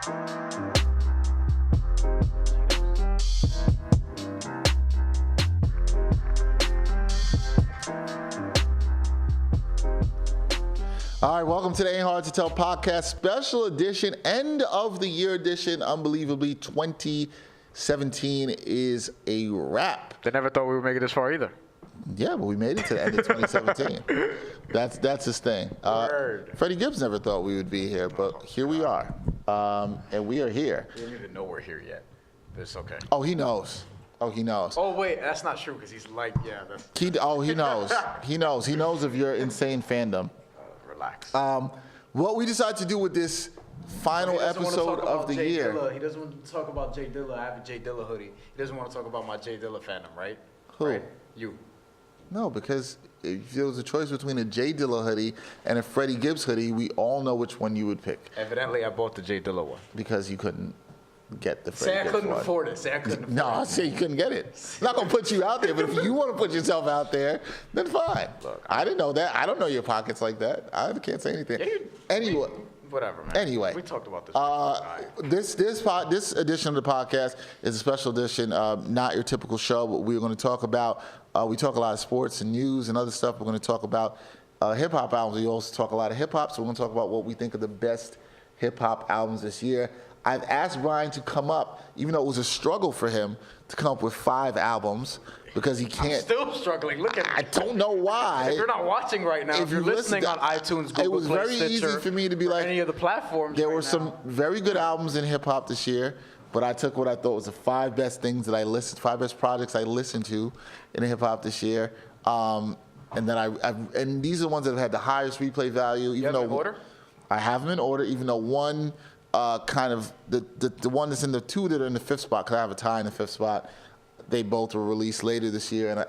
All right, welcome to the Ain't Hard to Tell podcast, special edition, end of the year edition. Unbelievably, 2017 is a wrap. They never thought we would make it this far either. Yeah, but we made it to the end of 2017. That's his thing. Freddie Gibbs never thought we would be here, but here we are, and we are here. We don't even know we're here yet. But it's okay. Oh, he knows. He knows. Oh wait, that's not true because he's like, yeah. That's... He knows. He knows. He knows of your insane fandom. Relax. What we decided to do with this final episode of the year. Dilla. He doesn't want to talk about Jay Dilla. I have a Jay Dilla hoodie. He doesn't want to talk about my Jay Dilla fandom, right? Who? Right? You. No, because if there was a choice between a Jay Dilla hoodie and a Freddie Gibbs hoodie, we all know which one you would pick. Evidently, I bought the Jay Dilla one. Because you couldn't get the Freddie Say I Gibbs couldn't one. afford it. Say I couldn't afford it. No, I say you couldn't get it. I'm not going to put you out there, but if you want to put yourself out there, then fine. Look, I didn't know that. I don't know your pockets like that. I can't say anything. Yeah, anyway. Whatever, man. Anyway. We talked about this. This edition of the podcast is a special edition, not your typical show, but we're going to talk about, we talk a lot of sports and news and other stuff. We're going to talk about hip-hop albums. We also talk a lot of hip-hop, so we're going to talk about what we think are the best hip-hop albums this year. I've asked Bryan to come up, even though it was a struggle for him to come up with 5 albums, because he can't. I'm still struggling. Look at me. I don't know why. If you're not watching right now, if you're listening on iTunes, Google it was Play, very Stitcher, easy for me to be like, any of the platforms. There were some very good albums in hip hop this year, but I took what I thought was the 5 best things that I listened, 5 best projects I listened to in hip hop this year, and then and these are the ones that have had the highest replay value. Even you have though them in order? I have them in order, even though one. Kind of the one that's in the 2 that are in the 5th spot, because I have a tie in the 5th spot. They both were released later this year, and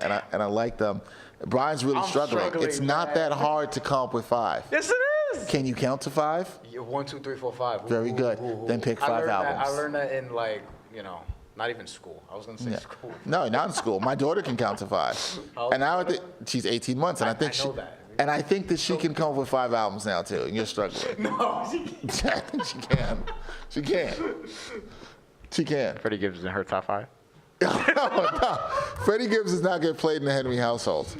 I like them. Bryan's really struggling. It's not that hard to come up with 5. Yes, it is. Can you count to 5? Yeah, 1, 2, 3, 4, 5. Very good. Then pick 5 albums. I learned that in not even school. I was gonna say school. No, not in school. My daughter can count to 5, and now she's 18 months, and I think know that. And I think that she can come up with 5 albums now too, and you're struggling. No, she can't. I think she can. She can. She can. Freddie Gibbs is in her top 5? No. Freddie Gibbs does not get played in the Henry household.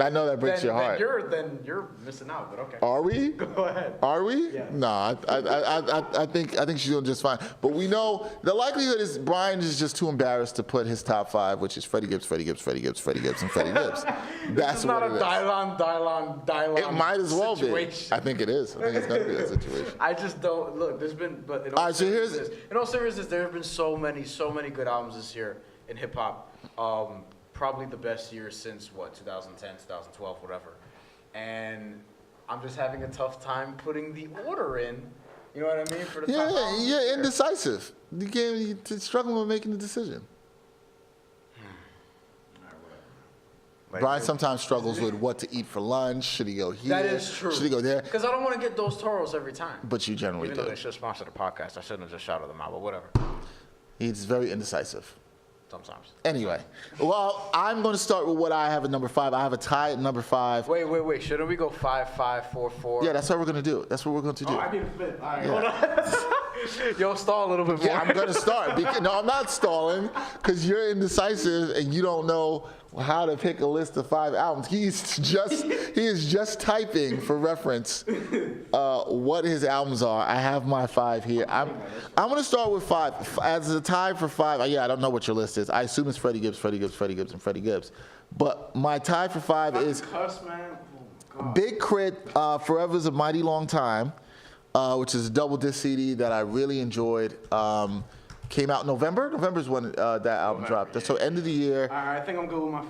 I know that breaks your heart. Then you're missing out, but okay. Are we? Go ahead. Are we? Yeah. No, I think she's doing just fine. But we know the likelihood is Bryan is just too embarrassed to put his top 5, which is Freddie Gibbs, Freddie Gibbs, Freddie Gibbs, Freddie Gibbs, and Freddie Gibbs. That's what it is. It's not a Dylon It might as well situation. be. I think it is. I think it's going to be that situation. I just don't look. There's been, but in All all right, so seriousness, there have been so many good albums this year in hip hop. Probably the best year since 2010, 2012, whatever. And I'm just having a tough time putting the order in. You know what I mean? For the top albums. Yeah, indecisive. You're struggling with making the decision. Bryan sometimes struggles with what to eat for lunch. Should he go here? That is true. Should he go there? Because I don't want to get those Toros every time. But you generally Even do. though they should sponsor the podcast, I shouldn't have just shouted them out, but whatever. He's very indecisive. Sometimes. Anyway, well, I'm going to start with what I have at number 5. I have a tie at number 5. Wait. Shouldn't we go 5, 5, 4, 4? Yeah, that's what we're going to do. That's what we're going to do. Oh, I need a fit. All right, hold on. Yo, stall a little bit more. Yeah, I'm going to start. No, I'm not stalling because you're indecisive and you don't know how to pick a list of 5 albums. He is just typing for reference what his albums are. I have my 5 here. I'm going to start with 5 as a tie for 5. Yeah, I don't know what your list is. I assume it's Freddie Gibbs, Freddie Gibbs, Freddie Gibbs, and Freddie Gibbs. But my tie for 5 is Big K.R.I.T. Forever's a Mighty Long Time, which is a double disc CD that I really enjoyed. Came out in November. November's when that album dropped. So end of the year. All right, I think I'm good with my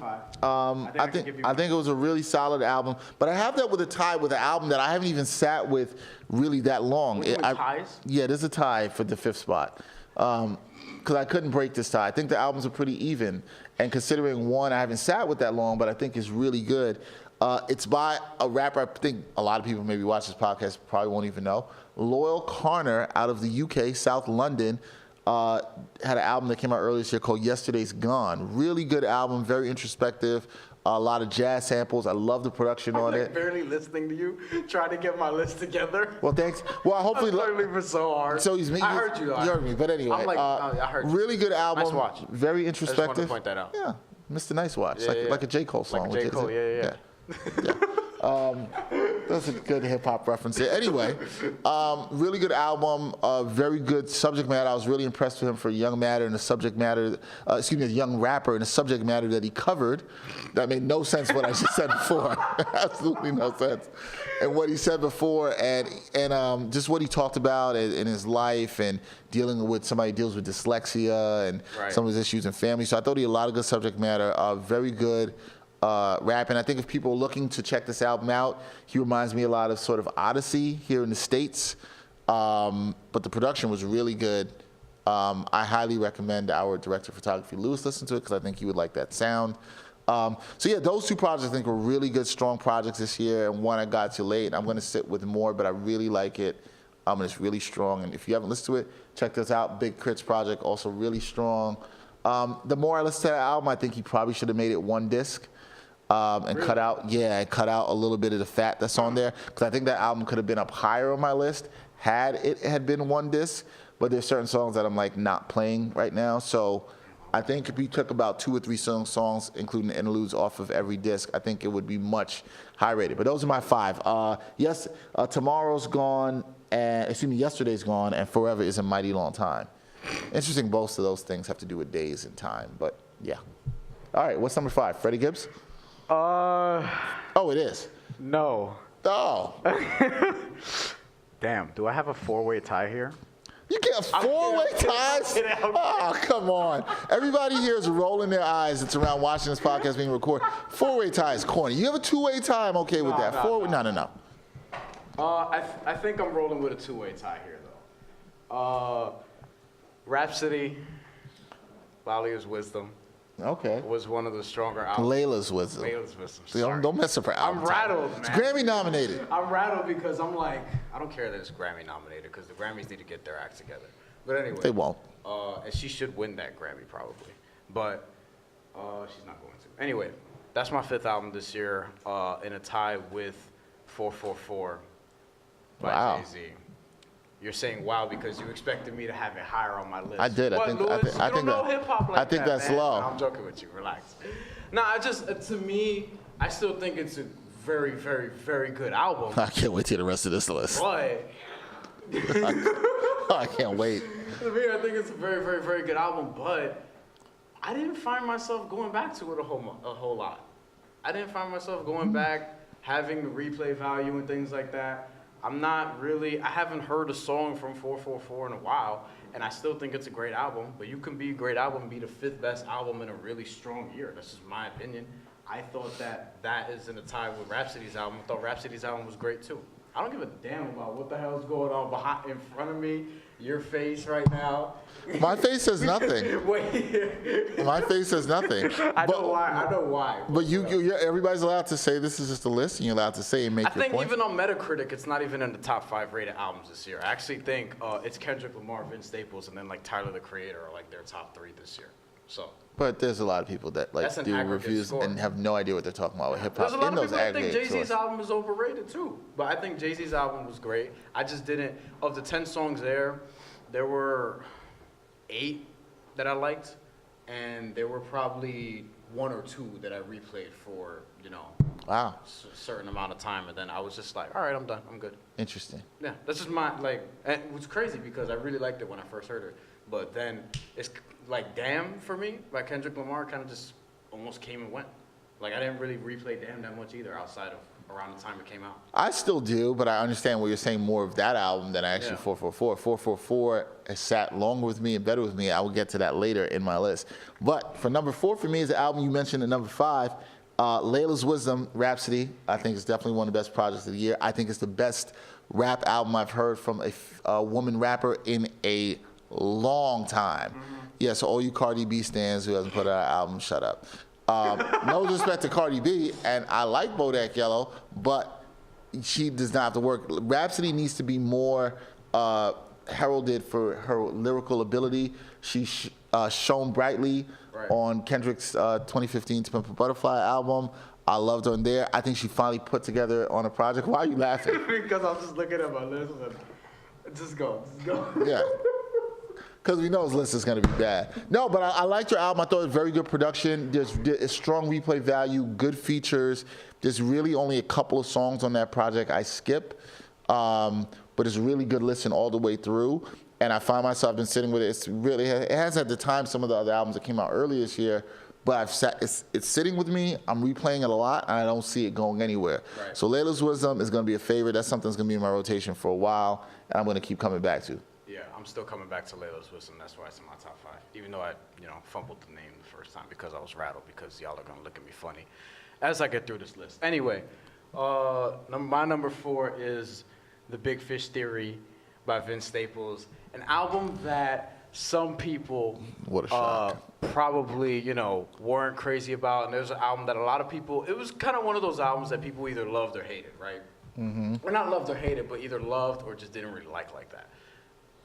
5. I think it was a really solid album. But I have that with a tie with an album that I haven't even sat with really that long. Ties? Yeah, there's a tie for the 5th spot. Because I couldn't break this tie. I think the albums are pretty even. And considering one I haven't sat with that long, but I think is really good. It's by a rapper I think a lot of people maybe watch this podcast probably won't even know. Loyal Carner out of the UK, South London. had an album that came out earlier this year called Yesterday's Gone. Really good album, very introspective. A lot of jazz samples. I love the production on it. I'm barely listening to you, trying to get my list together. Well, thanks. Well, hopefully. I'm learning for so hard. So I heard you though. You heard me, but anyway. I'm like, I heard you. Really good album. Nice watch. Very I just introspective. wanted to point that out. Yeah, Mr. Nice Watch, Yeah, like a J. Cole song. Like a J. Cole, yeah. That's a good hip hop reference there. Anyway, really good album, very good subject matter. I was really impressed with him for a young matter and a subject matter, a young rapper and a subject matter that he covered. That made no sense what I just said before. Absolutely no sense. And what he said before and just what he talked about in his life and dealing with somebody who deals with dyslexia and some of his issues in family. So I thought he had a lot of good subject matter, very good rap. And I think if people are looking to check this album out, he reminds me a lot of sort of Odyssey here in the States. But the production was really good. I highly recommend our director of photography, Lewis, listen to it because I think he would like that sound. So yeah, those two projects I think were really good, strong projects this year, and one I got to late. I'm going to sit with more, but I really like it. And it's really strong. And if you haven't listened to it, check this out. Big K.R.I.T's project, also really strong. The more I listen to that album, I think he probably should have made it one disc. And cut out a little bit of the fat that's on there, because I think that album could have been up higher on my list had it had been one disc. But there's certain songs that I'm like not playing right now. So I think if we took about 2 or 3 songs, including the interludes, off of every disc, I think it would be much high rated. But those are my 5. Tomorrow's gone, and Yesterday's Gone, and Forever is a Mighty Long Time. Interesting, both of those things have to do with days and time. But yeah. All right, what's number 5? Freddie Gibbs? Oh, it is. No. Oh. Damn, do I have a 4-way tie here? You get 4-way ties? Oh, come on. Everybody here is rolling their eyes. It's around watching this podcast being recorded. 4-way tie is corny. You have a 2-way tie, I'm okay with that. No. I think I'm rolling with a 2-way tie here, though. Rhapsody, Lalia's Wisdom. Okay. Was one of the stronger albums. Layla's Wisdom. Don't mess up her album. I'm rattled, man. It's Grammy nominated. I'm rattled because I'm like, I don't care that it's Grammy nominated because the Grammys need to get their act together. But anyway. They won't. And she should win that Grammy probably. But she's not going to. Anyway, that's my 5th album this year in a tie with 444 by Jay-Z. You're saying wow because you expected me to have it higher on my list. I did. What, I think know hip-hop like I think that, that's man. low. No, I'm joking with you. Relax. No, to me, I still think it's a very, very, very good album. I can't wait to hear the rest of this list. But I can't wait. To me, I think it's a very, very, very good album. But I didn't find myself going back to it a whole lot. I didn't find myself going back, having the replay value and things like that. I haven't heard a song from 444 in a while, and I still think it's a great album, but you can be a great album, be the 5th best album in a really strong year. That's just my opinion. I thought that is in a tie with Rhapsody's album. I thought Rhapsody's album was great too. I don't give a damn about what the hell's going on in front of me, your face right now. My face says nothing. Wait. My face says nothing. I know why. But everybody's allowed to say this is just a list, and you're allowed to say and make your point. I think even on Metacritic, it's not even in the top 5 rated albums this year. I actually think it's Kendrick Lamar, Vince Staples, and then like Tyler the Creator are like their top 3 this year. So. But there's a lot of people that like do reviews score. And have no idea what they're talking about with hip hop. There's a lot of people that think Jay-Z's album is overrated too. But I think Jay-Z's album was great. I just didn't. Of the 10 songs there were 8 that I liked, and there were probably 1 or 2 that I replayed for a certain amount of time, and then I was just like, all right, I'm done, I'm good. Interesting. Yeah, this is my and it was crazy because I really liked it when I first heard it, but then it's like Damn for me by Kendrick Lamar kind of just almost came and went. Like I didn't really replay Damn that much either outside of around the time it came out. I still do, but I understand what you're saying more of that album than actually 444. 444 has sat longer with me and better with me. I will get to that later in my list. But for number 4 for me is the album you mentioned at number 5, Layla's Wisdom, Rhapsody. I think it's definitely one of the best projects of the year. I think it's the best rap album I've heard from a woman rapper in a long time. Mm-hmm. Yeah, so all you Cardi B stans who hasn't put out an album, shut up. No disrespect to Cardi B, and I like Bodak Yellow, but she does not have to work. Rhapsody needs to be more heralded for her lyrical ability. She shone brightly on Kendrick's 2015 To Pimp a Butterfly album. I loved her in there. I think she finally put together on a project. Why are you laughing? Because I'm just looking at my list and just go. Yeah. Because we know his list is going to be bad. No, but I liked your album. I thought it was very good production. There's strong replay value, good features. There's really only a couple of songs on that project I skip. But it's a really good listen all the way through. And I find myself, I've been sitting with it. It has at the time some of the other albums that came out earlier this year. But it's sitting with me. I'm replaying it a lot, and I don't see it going anywhere. Right. So Layla's Wisdom is going to be a favorite. That's something that's going to be in my rotation for a while, and I'm going to keep coming back to. Yeah, I'm still coming back to Layla's Wisdom. That's why it's in my top 5. Even though I, fumbled the name the first time because I was rattled because y'all are going to look at me funny as I get through this list. Anyway, my number 4 is The Big Fish Theory by Vince Staples, an album that some people What a shock. probably, weren't crazy about. And there's an album that a lot of people, it was kind of one of those albums that people either loved or hated, right? Mm-hmm. Or not loved or hated, but either loved or just didn't really like that.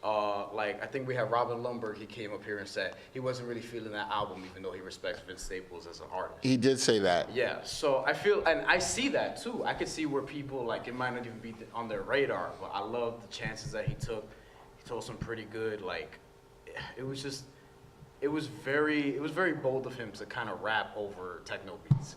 I think we had Robin Lundberg, he came up here and said he wasn't really feeling that album even though he respects Vince Staples as an artist. He did say that. Yeah, so I feel, and I see that too. I could see where people, it might not even be on their radar, but I love the chances that he took. He told some pretty good, it was very bold of him to kind of rap over techno beats.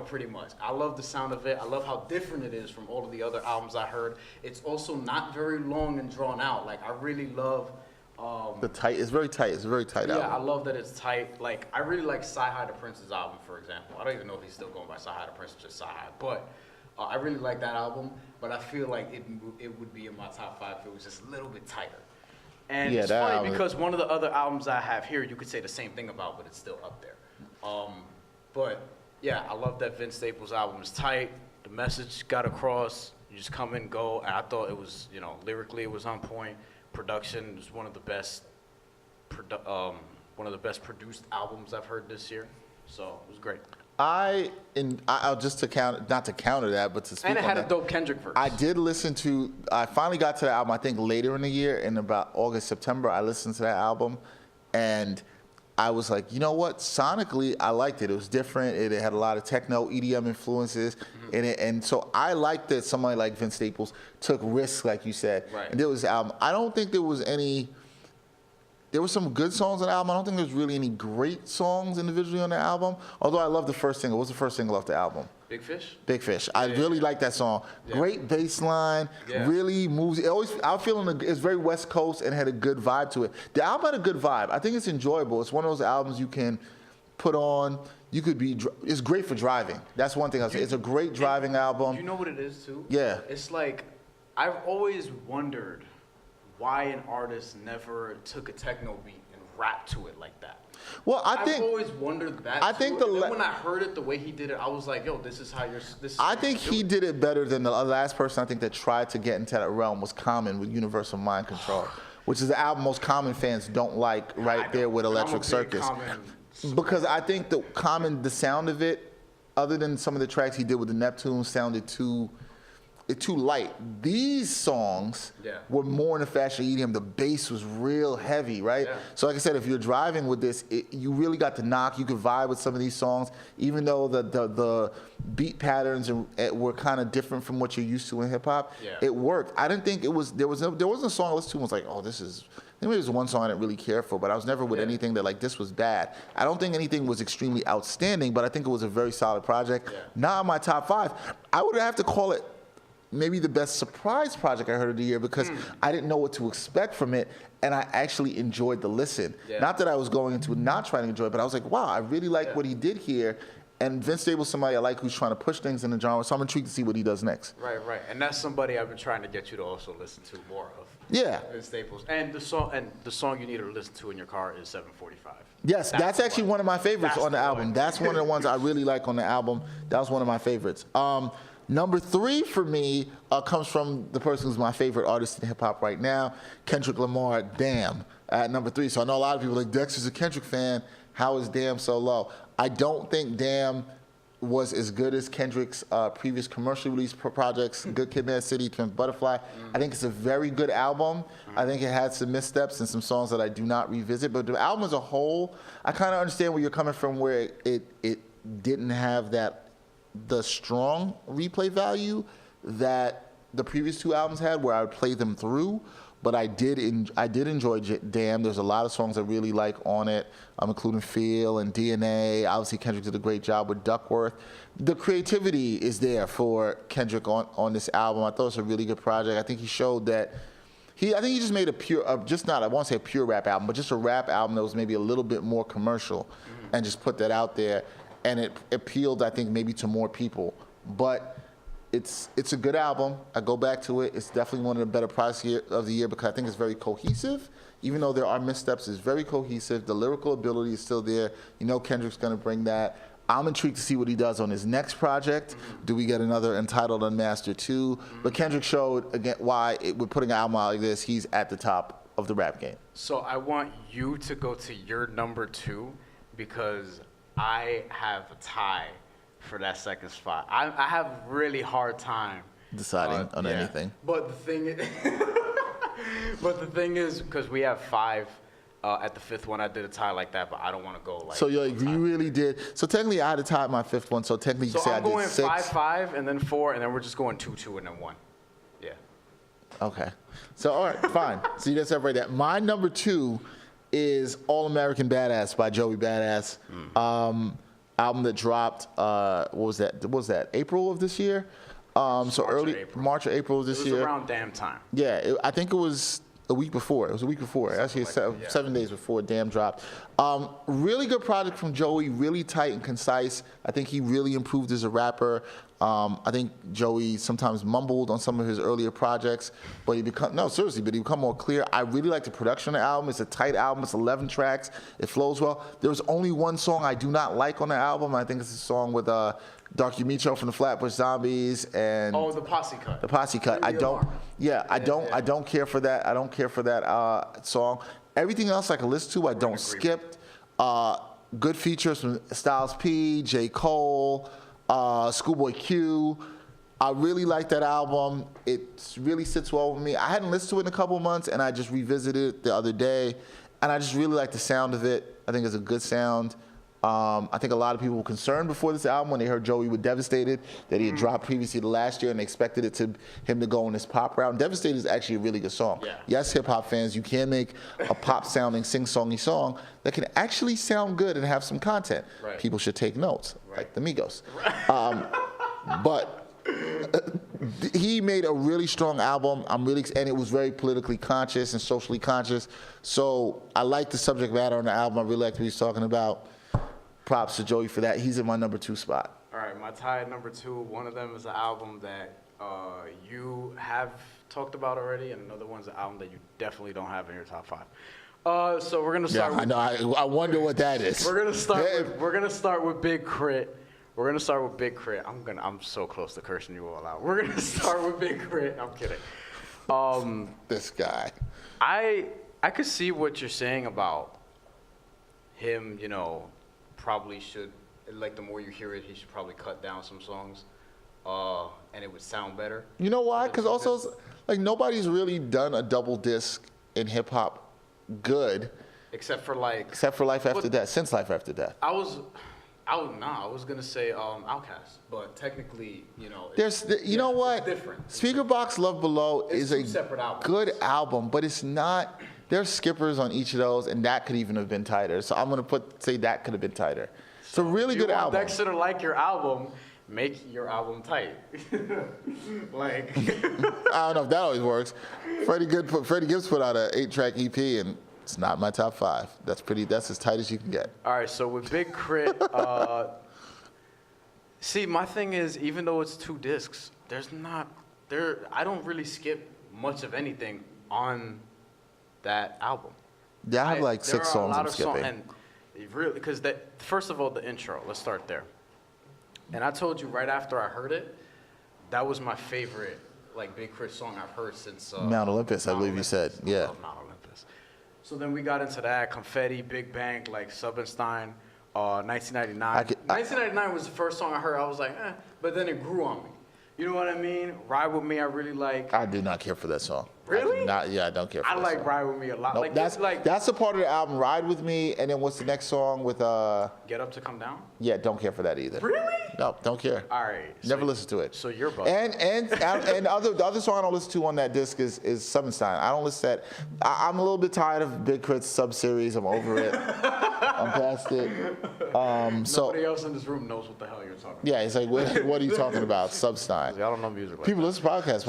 Pretty much. I love the sound of it. I love how different it is from all of the other albums I heard. It's also not very long and drawn out. I really love... It's very tight. It's a very tight album. Yeah, I love that it's tight. I really like Sci-Hi the Prince's album, for example. I don't even know if he's still going by Sci-Hi the Prince or just Sci-Hi. But I really like that album. But I feel like it would be in my top 5 if it was just a little bit tighter. And it's funny because one of the other albums I have here, you could say the same thing about, but it's still up there. But... yeah, I love that Vince Staples album is tight. The message got across. You just come and go. And I thought it was, lyrically it was on point. Production was one of the best produced albums I've heard this year. So it was great. I'll just not to counter that, but to speak on that. And it had a dope Kendrick verse. I finally got to the album, I think later in the year, in about August, September, I listened to that album, and I was like, you know what? Sonically, I liked it. It was different. It had a lot of techno, EDM influences in it. And so I liked that somebody like Vince Staples took risks, like you said. Right. And there was an album. I don't think there was any... there were some good songs on the album. I don't think there's really any great songs individually on the album. Although I love the first single. What's the first single off the album? Big Fish? Big Fish. I really like that song. Yeah. Great bass line. Yeah. Really moves. I feel it's very West Coast and had a good vibe to it. The album had a good vibe. I think it's enjoyable. It's one of those albums you can put on. It's great for driving. That's one thing I'll say. It's a great driving album. You know what it is too? Yeah. It's I've always wondered why an artist never took a techno beat and rapped to it like that. Well, I've always wondered that. And then when I heard it the way he did it, I was like, "Yo, this is how you're." I think he did it better than the last person I think that tried to get into that realm was Common with Universal Mind Control, which is the album most Common fans don't like. Right there with Electric Circus, because I think the sound of it, other than some of the tracks he did with the Neptune, sounded too light. These songs were more in the fashion of EDM. The bass was real heavy, right? Yeah. So like I said, if you're driving with this, you really got to knock. You could vibe with some of these songs, even though the beat patterns were kind of different from what you're used to in hip hop. Yeah. It worked. I didn't think there wasn't a song I listened to and was like, oh, this is. Maybe there was one song I didn't really care for, but I was never with anything that this was bad. I don't think anything was extremely outstanding, but I think it was a very solid project. Yeah. Not in my top 5. I would have to call it maybe the best surprise project I heard of the year because I didn't know what to expect from it, and I actually enjoyed the listen. Yeah. Not that I was going into not trying to enjoy it, but I was like, wow, I really like what he did here. And Vince Staples, somebody I like who's trying to push things in the genre, so I'm intrigued to see what he does next. Right. And that's somebody I've been trying to get you to also listen to more of. Yeah. Vince Staples. And the song you need to listen to in your car is 745. Yes, that's actually one of my favorites on the album. That's one of the ones I really like on the album. That was one of my favorites. Number 3 for me comes from the person who's my favorite artist in hip-hop right now, Kendrick Lamar, Damn, at number 3. So I know a lot of people are like, Dexter's a Kendrick fan. How is Damn so low? I don't think Damn was as good as Kendrick's previous commercially released projects, Good Kid, Mad City, Twin Butterfly. I think it's a very good album. I think it had some missteps and some songs that I do not revisit. But the album as a whole, I kind of understand where you're coming from, where it didn't have the strong replay value that the previous two albums had, where I would play them through. But I did enjoy Damn. There's a lot of songs I really like on it, including Feel and DNA. Obviously, Kendrick did a great job with Duckworth. The creativity is there for Kendrick on this album. I thought it was a really good project. I think he showed that I think he just made a pure, just not, I won't say a pure rap album, but just a rap album that was maybe a little bit more commercial, and just put that out there. And it appealed, I think, maybe to more people. But it's a good album. I go back to it. It's definitely one of the better projects of the year because I think it's very cohesive. Even though there are missteps, it's very cohesive. The lyrical ability is still there. You know Kendrick's going to bring that. I'm intrigued to see what he does on his next project. Do we get another Entitled Unmastered 2? But Kendrick showed, again, why with putting an album out like this, he's at the top of the rap game. So I want you to go to your number 2 because I have a tie for that second spot. I have a really hard time Deciding on anything. But the thing is, because we have 5 at the 5th one, I did a tie like that, but I don't want to go like. So you really did. So technically, I had a tie at my 5th one. So technically, you can say I did 6. I'm going 5-5, and then 4, and then we're just going 2-2, and then 1. Yeah. Okay. So all right, fine. So you just separate that. My number 2 is All-American Badass by Joey Badass. Album that dropped, what was that? April of this year? March or April of this year. It was around damn time. Yeah, I think it was a week before. It was a week before. Actually, 7 days before Damn dropped. Really good project from Joey, really tight and concise. I think he really improved as a rapper. I think Joey sometimes mumbled on some of his earlier projects, but he become more clear. I really like the production of the album. It's a tight album. It's 11 tracks. It flows well. There was only one song I do not like on the album. I think it's a song with Dark Yamicho from the Flatbush Zombies and the Posse Cut. The Posse Cut. I don't care for that. I don't care for that song. Everything else I can listen to, I don't skip. Good features from Styles P, J. Cole, Schoolboy Q. I really like that album. It really sits well with me. I hadn't listened to it in a couple months, and I just revisited it the other day, and I just really like the sound of it. I think it's a good sound. I think a lot of people were concerned before this album when they heard Joey was Devastated, that he had dropped previously the last year, and they expected him to go on this pop route. And Devastated is actually a really good song. Yeah. Yes, hip-hop fans, you can make a pop-sounding, sing-songy song that can actually sound good and have some content. Right. People should take notes, like the Migos. But he made a really strong album. And it was very politically conscious and socially conscious. So I like the subject matter on the album. I really liked what he's talking about. Props to Joey for that. He's in my number 2 spot. All right, my tie at number 2. One of them is an album that you have talked about already, and another one's an album that you definitely don't have in your top 5. So we're gonna start. Yeah, I know. I wonder what that is. We're gonna start with Big K.R.I.T. We're gonna start with Big K.R.I.T. I'm so close to cursing you all out. We're gonna start with Big K.R.I.T. I'm kidding. This guy. I could see what you're saying about him. Probably should, like, the more you hear it, he should probably cut down some songs, and it would sound better. You know why? Because also, like, nobody's really done a double disc in hip hop good, except for Life After Death. Since Life After Death. I was gonna say Outkast, but technically, know what? Different. Speaker Box Love Below is a good albums. album, but it's not. There's skippers on each of those, and that could even have been tighter. So I'm gonna say that could have been tighter. It's a really good album. Dexter to like your album, make your album tight. Like, I don't know if that always works. Freddie Gibbs put out an 8-track EP, and it's not my top 5. That's as tight as you can get. All right, so with Big K.R.I.T, see, my thing is, even though it's 2 discs, I don't really skip much of anything on that album. Yeah, I have like 6 songs I'm skipping. And really, because first of all, the intro. Let's start there. And I told you right after I heard it, that was my favorite, like, Big K.R.I.T song I've heard since Mount Olympus. I believe you said, yeah. Mount Olympus. So then we got into that Confetti, Big Bang, like Subbenstein. 1999. 1999 was the first song I heard. I was like, but then it grew on me. You know what I mean? Ride With Me, I really like. I do not care for that song. Really? I don't care for that like song. Ride With Me a lot. Nope, Like, that's the part of the album, Ride With Me, and then what's the next song with, Get Up to Come Down? Yeah, don't care for that either. Really? No, don't care. All right. Never listen to it. So you're bugged. And the other song I don't listen to on that disc is Summertime. I don't listen to that. I'm a little bit tired of Big K.R.I.T's sub-series. I'm over it. I'm past it. Nobody else in this room knows what the hell you're talking about. Yeah, it's like, what are you talking about? Substein. Y'all don't know music like People listen to podcasts.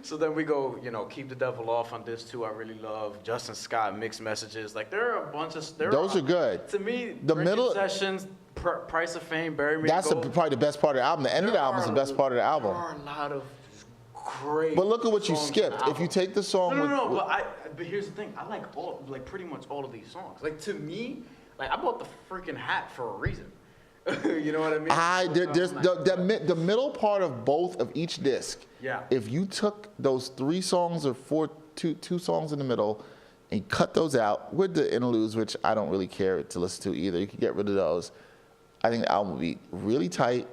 So then we go, Keep the Devil Off on this too. I really love Justin Scott, Mixed Messages. Like there are a bunch of those are good. To me, the middle Sessions, Price of Fame, Bury Me. That's probably the best part of the album. The end of the album is the best part of the album. There are a lot of great. But look at what you skipped. If you take the song, but here's the thing. I like pretty much all of these songs. Like to me, like I bought the freaking hat for a reason. You know what I mean? There's the middle part of both of each disc. Yeah. If you took those 3 songs or two songs in the middle and cut those out with the interludes, which I don't really care to listen to either, you can get rid of those. I think the album would be really tight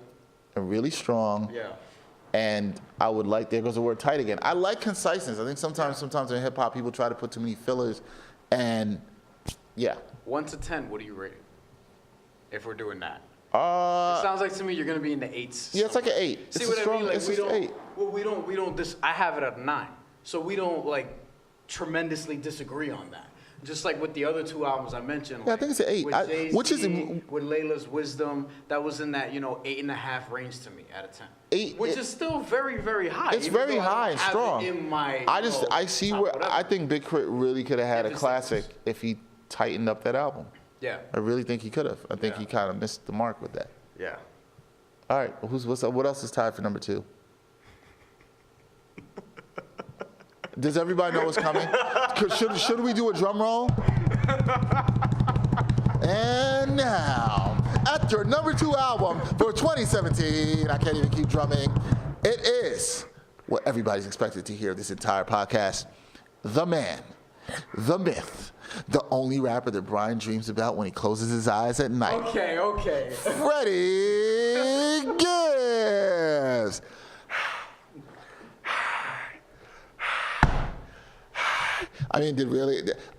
and really strong. Yeah. And I would like, there goes the word tight again. I like conciseness. I think sometimes in hip hop people try to put too many fillers, and yeah. 1 to 10, what do you rate it? If we're doing that. It sounds like to me you're gonna be in the 8s. Yeah, it's like an 8. See it's what a strong, I mean? Like it's we just don't. 8. Well, we don't. I have it at a 9. So we don't like tremendously disagree on that. Just like with the other 2 albums I mentioned. Yeah, I think it's an 8. With Jay-Z, Which is with Layla's Wisdom, that was in that 8.5 range to me out of 10. 8, which is still very, very high. It's very high and strong. In my, I see where whatever. I think Big K.R.I.T really could have had a If it's classic if he tightened up that album. Yeah. I really think he could have. I think Yeah. he kind of missed the mark with that. Yeah. All right, what else is tied for number 2? Does everybody know what's coming? Should we do a drum roll? And now, at your number 2 album for 2017, I can't even keep drumming, it is what everybody's expected to hear this entire podcast. The man, the myth, the only rapper that Bryan dreams about when he closes his eyes at night. Okay. Freddie Gibbs. I mean,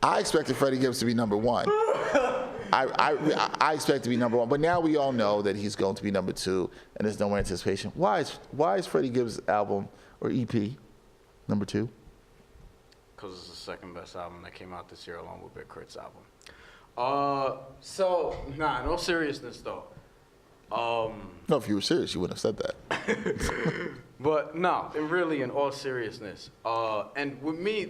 I expected Freddie Gibbs to be number 1. I expect to be number 1, but now we all know that he's going to be number 2, and there's no more anticipation. Why is Freddie Gibbs' album or EP number 2? Because it's the second best album that came out this year, along with Big K.R.I.T's album. No seriousness though. No, if you were serious, you wouldn't have said that. But no, in all seriousness, and with me,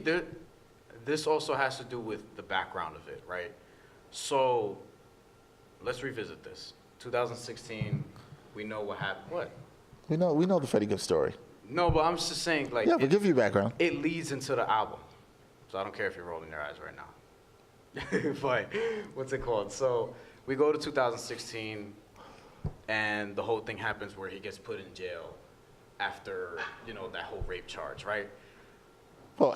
this also has to do with the background of it, right? So, let's revisit this. 2016, we know what happened. What? We know the Freddie Gibbs story. No, but I'm just saying, like, yeah, but give you background. It leads into the album, so I don't care if you're rolling your eyes right now. But what's it called? So we go to 2016, and the whole thing happens where he gets put in jail after that whole rape charge, right? Well,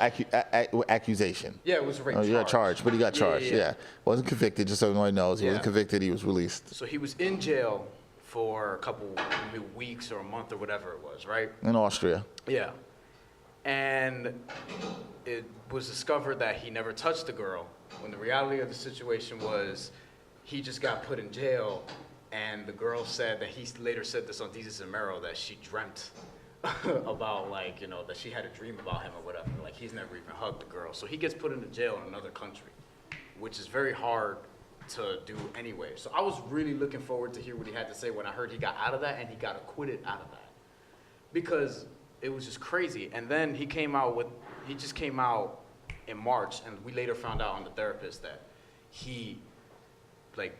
accusation. Yeah, it was a rape charge. You got charged, but he got charged, yeah. Wasn't convicted, just so everyone knows. He wasn't convicted, he was released. So he was in jail for a couple weeks or a month or whatever it was, right? In Austria. Yeah. And it was discovered that he never touched the girl, when the reality of the situation was he just got put in jail, and the girl said that he later said this on Desus and Mero, that she dreamt about, like, that she had a dream about him or whatever. Like, he's never even hugged the girl. So he gets put into jail in another country, which is very hard to do anyway. So I was really looking forward to hear what he had to say when I heard he got out of that and he got acquitted out of that. Because it was just crazy. And then he just came out in March, and we later found out on The Therapist that he, like,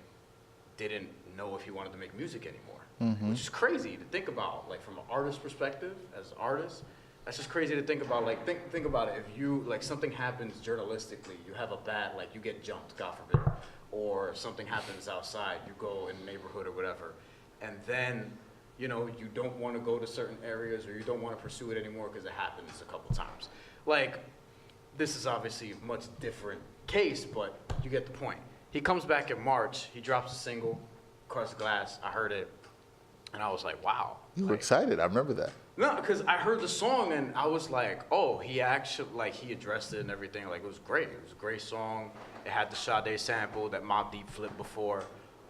didn't know if he wanted to make music anymore. Mm-hmm. Which is crazy to think about, like, from an artist perspective, as an artist. That's just crazy to think about. Like, think about it. If you, like, something happens journalistically, you have a bad, like, you get jumped, God forbid, or something happens outside, you go in the neighborhood or whatever, and then, you don't want to go to certain areas, or you don't want to pursue it anymore because it happens a couple times. Like, this is obviously a much different case, but you get the point. He comes back in March. He drops a single, Crush the Glass. I heard it, and I was like, wow. You were excited. I remember that. No, because I heard the song, and I was like, oh, he actually, like, he addressed it and everything. Like, it was great. It was a great song. It had the Sade sample that Mobb Deep flipped before.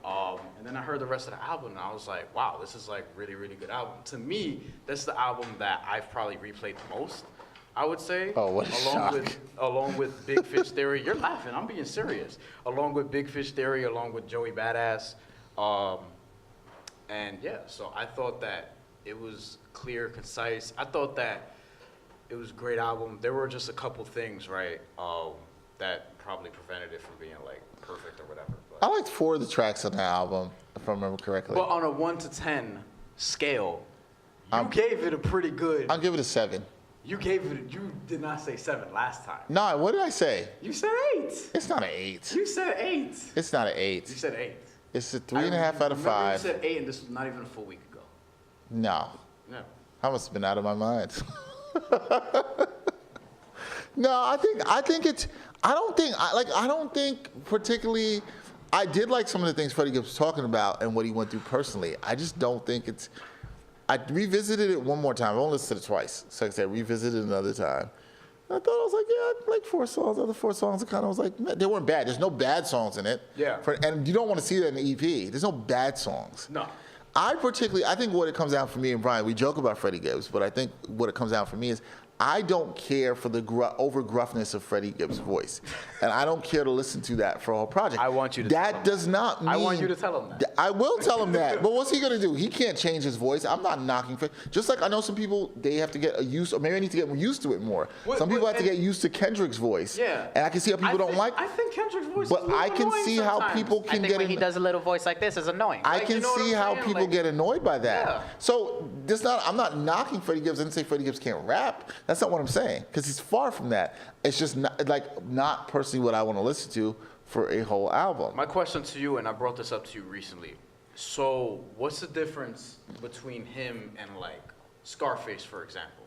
And then I heard the rest of the album, and I was like, wow, this is, like, really, really good album. To me, that's the album that I've probably replayed the most, I would say. Oh, what a shock. Along with Big Fish Theory. You're laughing. I'm being serious. Along with Big Fish Theory, along with Joey Badass. And, yeah, so I thought that it was clear, concise. I thought that it was a great album. There were just a couple things, right, that probably prevented it from being, like, perfect or whatever. I liked 4 of the tracks on the album, if I remember correctly. But on a 1 to 10 scale, you gave it a pretty good. I'll give it a 7. You did not say 7 last time. No, what did I say? You said 8. It's not an 8. You said 8. It's not an 8. You said 8. It's a 3.5 out of 5. You said 8, and this was not even a full week ago. No. No. I must have been out of my mind. No, I don't think particularly. I did like some of the things Freddie Gibbs was talking about and what he went through personally. I just don't think it's. I revisited it one more time. I only listened to it twice. So like I said, revisited it another time. And I thought, I was like, yeah, I like 4 songs. The other 4 songs, I kind of was like, man, they weren't bad. There's no bad songs in it. Yeah. And you don't want to see that in the EP. There's no bad songs. No. I think what it comes down for me and Bryan, we joke about Freddie Gibbs, but I think what it comes down for me is I don't care for the over gruffness of Freddie Gibbs' voice, and I don't care to listen to that for a whole project. I want you to. That does not mean. I want you to tell him that. I will tell him that, but what's he gonna do? He can't change his voice. I'm not knocking for. Just like I know some people, they have to get or maybe I need to get used to it more. Some people have to get used to Kendrick's voice. Yeah. And I can see how people don't like. I think Kendrick's voice. But is a I can see how sometimes. people can get. When he does a little voice like this, is annoying. I can see how people get annoyed by that. Yeah. So I'm not knocking Freddie Gibbs. I didn't say Freddie Gibbs can't rap. That's not what I'm saying. Because he's far from that. It's just not personally what I want to listen to for a whole album. My question to you, and I brought this up to you recently. So, what's the difference between him and like Scarface, for example,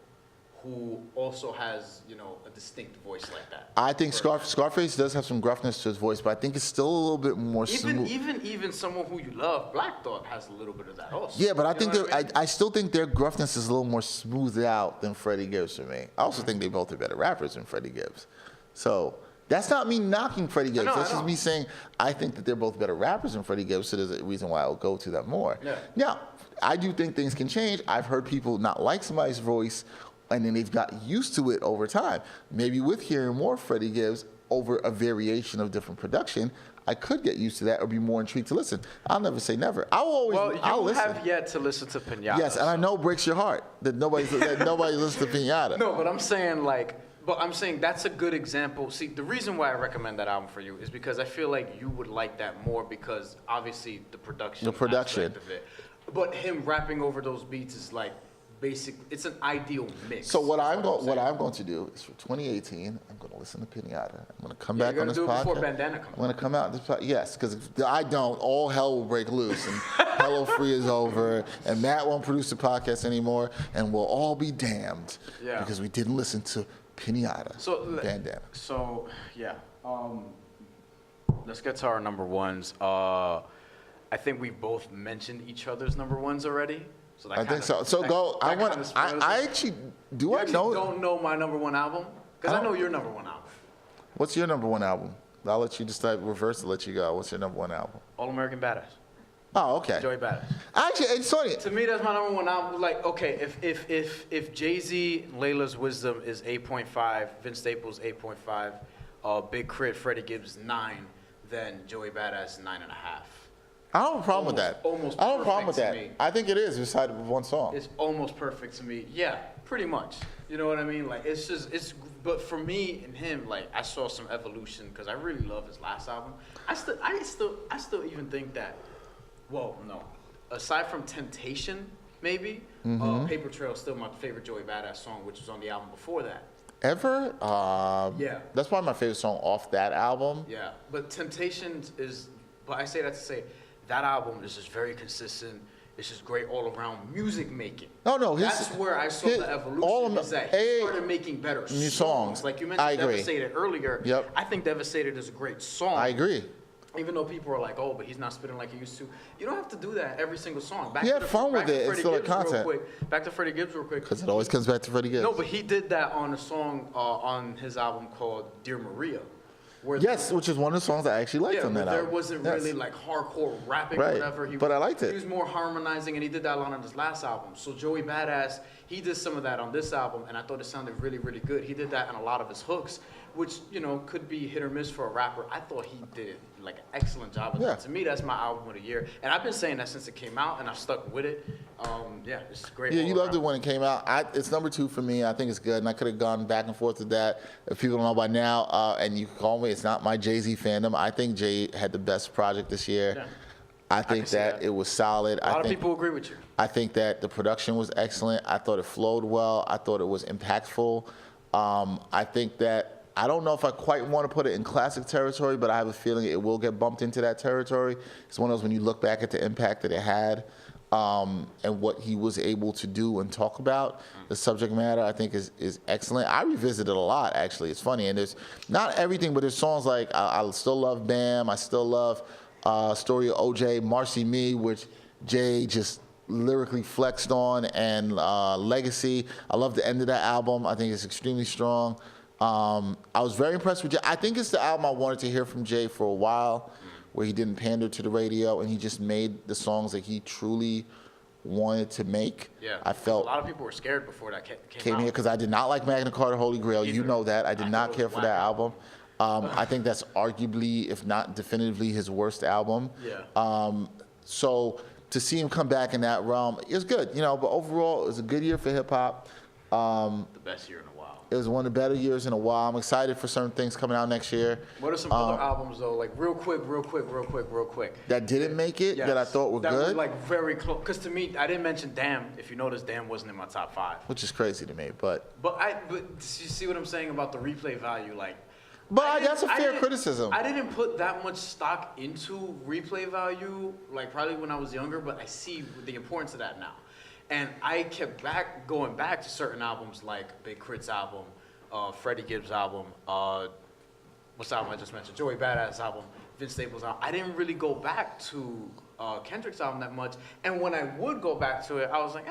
who also has a distinct voice like that? I think Scarface does have some gruffness to his voice, but I think it's still a little bit more smooth. Even someone who you love, Black Thought, has a little bit of that also. Yeah, but I still think their gruffness is a little more smoothed out than Freddie Gibbs for me. I also think they both are better rappers than Freddie Gibbs. So that's not me knocking Freddie Gibbs. That's just me saying I think that they're both better rappers than Freddie Gibbs, so there's a reason why I'll go to them more. Yeah. Now, I do think things can change. I've heard people not like somebody's voice, and then they've got used to it over time. Maybe with hearing more Freddie Gibbs over a variation of different production, I could get used to that or be more intrigued to listen. I'll never say never. I'll listen. Have yet to listen to Pinata. Yes, and I know it breaks your heart that nobody listens to Pinata. No, but I'm saying that's a good example. See, the reason why I recommend that album for you is because I feel like you would like that more because obviously the production. Aspect of it. But him rapping over those beats is like it's an ideal mix. So what I'm going to do is for 2018, I'm going to listen to Pinata. I'm going to come back on this podcast. You're going to do it before Bandana comes. I'm going to come out this podcast. Yes, because if I don't, all hell will break loose, and Hello Free is over, and Matt won't produce the podcast anymore, and we'll all be damned because we didn't listen to Pinata. Bandana. So yeah, let's get to our number ones. I think we both mentioned each other's number ones already. So I think so. So go. I actually do. I know. Don't know my number one album because I know your number one album. What's your number one album? I'll let you decide. Reverse to let you go. What's your number one album? All-American Badass. Oh, okay. Joey Badass. Actually, it's funny. To me, that's my number one album. Like, okay, if Jay-Z, Layla's Wisdom is 8.5, Vince Staples 8.5, Big K.R.I.T, Freddie Gibbs 9, then Joey Badass 9.5. I don't have a problem with that. I don't have a problem with that. I think it is beside one song. It's almost perfect to me. Yeah, pretty much. You know what I mean? Like but for me and him, like I saw some evolution because I really love his last album. I still even think that. Well, no. Aside from Temptation, maybe Paper Trail is still my favorite Joey Badass song, which was on the album before that. Ever? Yeah. That's probably my favorite song off that album. Yeah, but Temptation is. But I say that to say. That album is just very consistent. It's just great all around music making. No. That's where I saw the evolution. Is that he started making better songs. Like you mentioned, Devastated earlier. Yep. I think Devastated is a great song. I agree. Even though people are like, oh, but he's not spitting like he used to. You don't have to do that every single song. He had fun with it. It's still a content. Back to Freddie Gibbs real quick. Because it always comes back to Freddie Gibbs. No, but he did that on a song on his album called Dear Maria. Yes, which is one of the songs I actually liked on that album. There wasn't really like hardcore rapping or whatever. But I liked it. He was more harmonizing, and he did that a lot on his last album. So Joey Badass, he did some of that on this album, and I thought it sounded really, really good. He did that in a lot of his hooks, which, you know, could be hit or miss for a rapper. I thought he did like an excellent job of that. To me, that's my album of the year. And I've been saying that since it came out, and I've stuck with it. Yeah, it's great. Yeah, you loved it when it came out. It's number 2 for me. I think it's good, and I could have gone back and forth with that. If people don't know by now, and you can call me, it's not my Jay-Z fandom. I think Jay had the best project this year. Yeah. I think that it was solid. A lot of people agree with you. I think that the production was excellent. I thought it flowed well. I thought it was impactful. I think that I don't know if I quite want to put it in classic territory, but I have a feeling it will get bumped into that territory. It's one of those when you look back at the impact that it had and what he was able to do and talk about. The subject matter, I think, is excellent. I revisit it a lot, actually. It's funny. And there's not everything, but there's songs like I still love Bam. I still love Story of OJ, Marcy Me, which Jay just lyrically flexed on, and Legacy. I love the end of that album. I think it's extremely strong. I was very impressed with Jay. I think it's the album I wanted to hear from Jay for a while, where he didn't pander to the radio and he just made the songs that he truly wanted to make. Yeah, I felt a lot of people were scared before that came out. Here because I did not like Magna Carta Holy Grail. You know that. I did not care for that album. I think that's arguably, if not definitively, his worst album. Yeah. So to see him come back in that realm, it was good, you know. But overall, it was a good year for hip hop. The best year in a while. It was one of the better years in a while. I'm excited for certain things coming out next year. What are some other albums though, like real quick, that didn't make it, that I thought were good? That were like very close. Because to me, I didn't mention Damn. If you notice, Damn wasn't in my top 5. Which is crazy to me, but you see what I'm saying about the replay value, like. But that's a fair criticism. I didn't put that much stock into replay value, like probably when I was younger, but I see the importance of that now. And I kept going back to certain albums like Big K.R.I.T's album, Freddie Gibbs' album, what's the album I just mentioned? Joey Badass' album, Vince Staples' album. I didn't really go back to Kendrick's album that much. And when I would go back to it, I was like,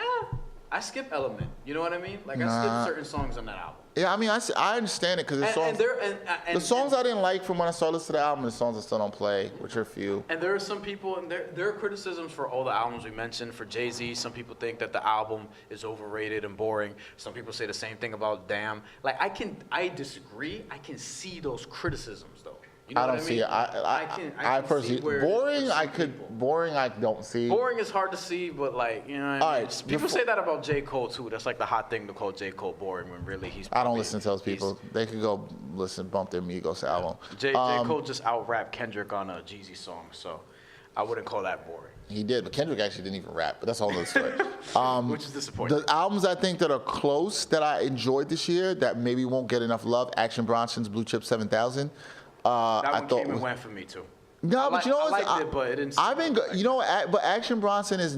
I skip Element. You know what I mean? Like, I skipped certain songs on that album. Yeah, I mean, I understand it because the songs I didn't like from when I started listening to the album, the songs I still don't play, which are few. And there are some people, and there are criticisms for all the albums we mentioned. For Jay-Z, some people think that the album is overrated and boring. Some people say the same thing about Damn. Like, I disagree. I can see those criticisms, though. You know I don't see it. I personally boring. I don't see. Boring is hard to see, but like, you know what I mean? Right, people say that about J. Cole too. That's like the hot thing to call J. Cole boring when really he's. I don't listen to those people. They could go listen, bump their Migos album. J. Cole just out-rapped Kendrick on a Jeezy song, so I wouldn't call that boring. He did, but Kendrick actually didn't even rap. But that's a whole other story. Which is disappointing. The albums I think that are close that I enjoyed this year that maybe won't get enough love: Action Bronson's Blue Chip 7000. That one came and went for me too. No, but you know what? I liked it, but it didn't. I've been, you know, but Action Bronson has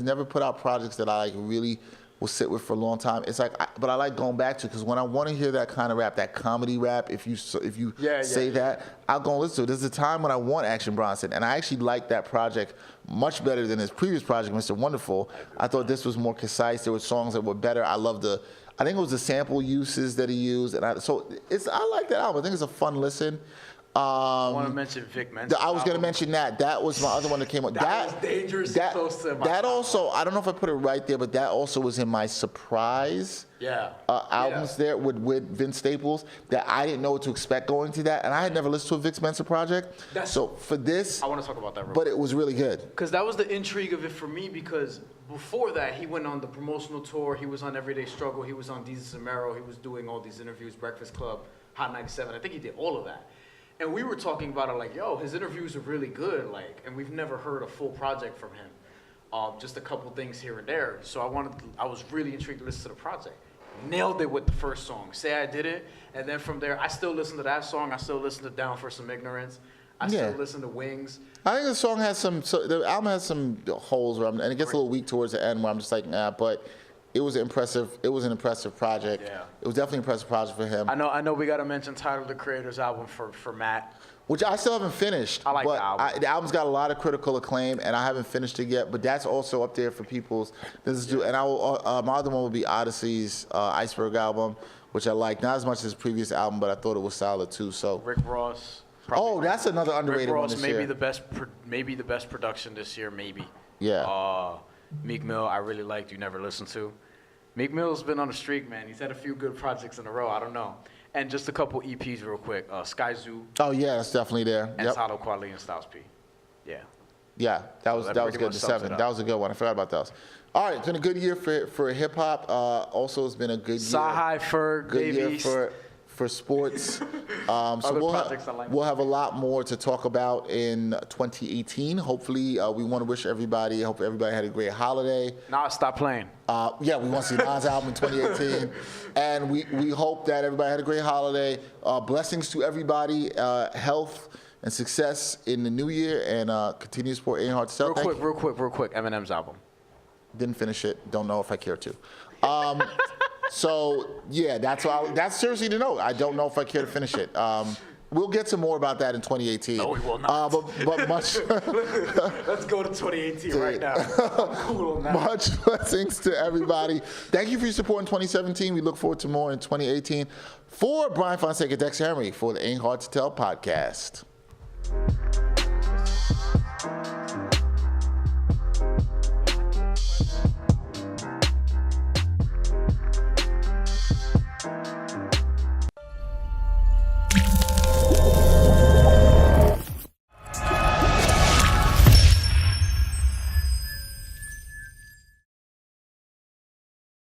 never put out projects that I like really will sit with for a long time. It's like, but I like going back to because when I want to hear that kind of rap, that comedy rap, if you say that, I'll go and listen to it. There's a time when I want Action Bronson, and I actually like that project much better than his previous project, Mr. Wonderful. I thought this was more concise. There were songs that were better. I think it was the sample uses that he used, and I like that album. I think it's a fun listen. I want to mention Vic Mensa. I was going to mention that. That was my other one that came up. That was dangerous. Close to my that also, I don't know if I put it right there, but that also was in my surprise albums there with Vince Staples that I didn't know what to expect going to that, and I had never listened to a Vic Mensa project. So for this, I want to talk about that. But it was really good because that was the intrigue of it for me. Because before that, he went on the promotional tour. He was on Everyday Struggle. He was on Deezus and Mero. He was doing all these interviews, Breakfast Club, Hot 97. I think he did all of that. And we were talking about it like, yo, his interviews are really good, like, and we've never heard a full project from him. Just a couple things here and there. So I was really intrigued to listen to the project. Nailed it with the first song, Say I Did It, and then from there, I still listen to that song. I still listen to Down for Some Ignorance. I still listen to Wings. I think the album has some holes, and it gets a little weak towards the end where I'm just like, nah, but it was impressive. It was an impressive project. Yeah. It was definitely an impressive project for him. I know we got to mention Tyler, the Creator's album for Matt. which I still haven't finished. I like but the album. The album's got a lot of critical acclaim, and I haven't finished it yet. But that's also up there for people's. And I will. My other one will be Odyssey's Iceberg album, which I like not as much as his previous album, but I thought it was solid too. So Rick Ross. Oh, that's another underrated Rick one Ross, this maybe year. maybe the best production this year, maybe. Yeah. Meek Mill, I really liked. You never listened to. Meek Mill's been on a streak, man. He's had a few good projects in a row. I don't know. And just a couple EPs real quick. Sky Zoo Oh yeah, that's definitely there. and Yep. Sado Quali and Styles P. Yeah. Yeah, that was that that was pretty good. much The sums it 7. up. That was a good one. I forgot about those. All right, it's been a good year for hip hop. Also, it's been a good year. Sahai, Ferg, Good year Davies. for sports. So Other we'll projects I like. we'll have a lot more to talk about in 2018. Hopefully, we want to wish everybody. Hope everybody had a great holiday. Nah, stop playing. Yeah, we want to see Nas album in 2018, and we hope that everybody had a great holiday. Blessings to everybody, health and success in the new year, and continue to support Ain't Hard to Tell. Thank you. Real quick. Eminem's album. Didn't finish it. Don't know if I care to. So yeah, that's seriously the note. I don't know if I care to finish it. We'll get some more about that in 2018. No, we will not. But much. Let's go to 2018 right now. I'm cool on that. Much blessings to everybody. Thank you for your support in 2017. We look forward to more in 2018. For Bryan Fonseca, Dexter, for the Ain't Hard to Tell podcast.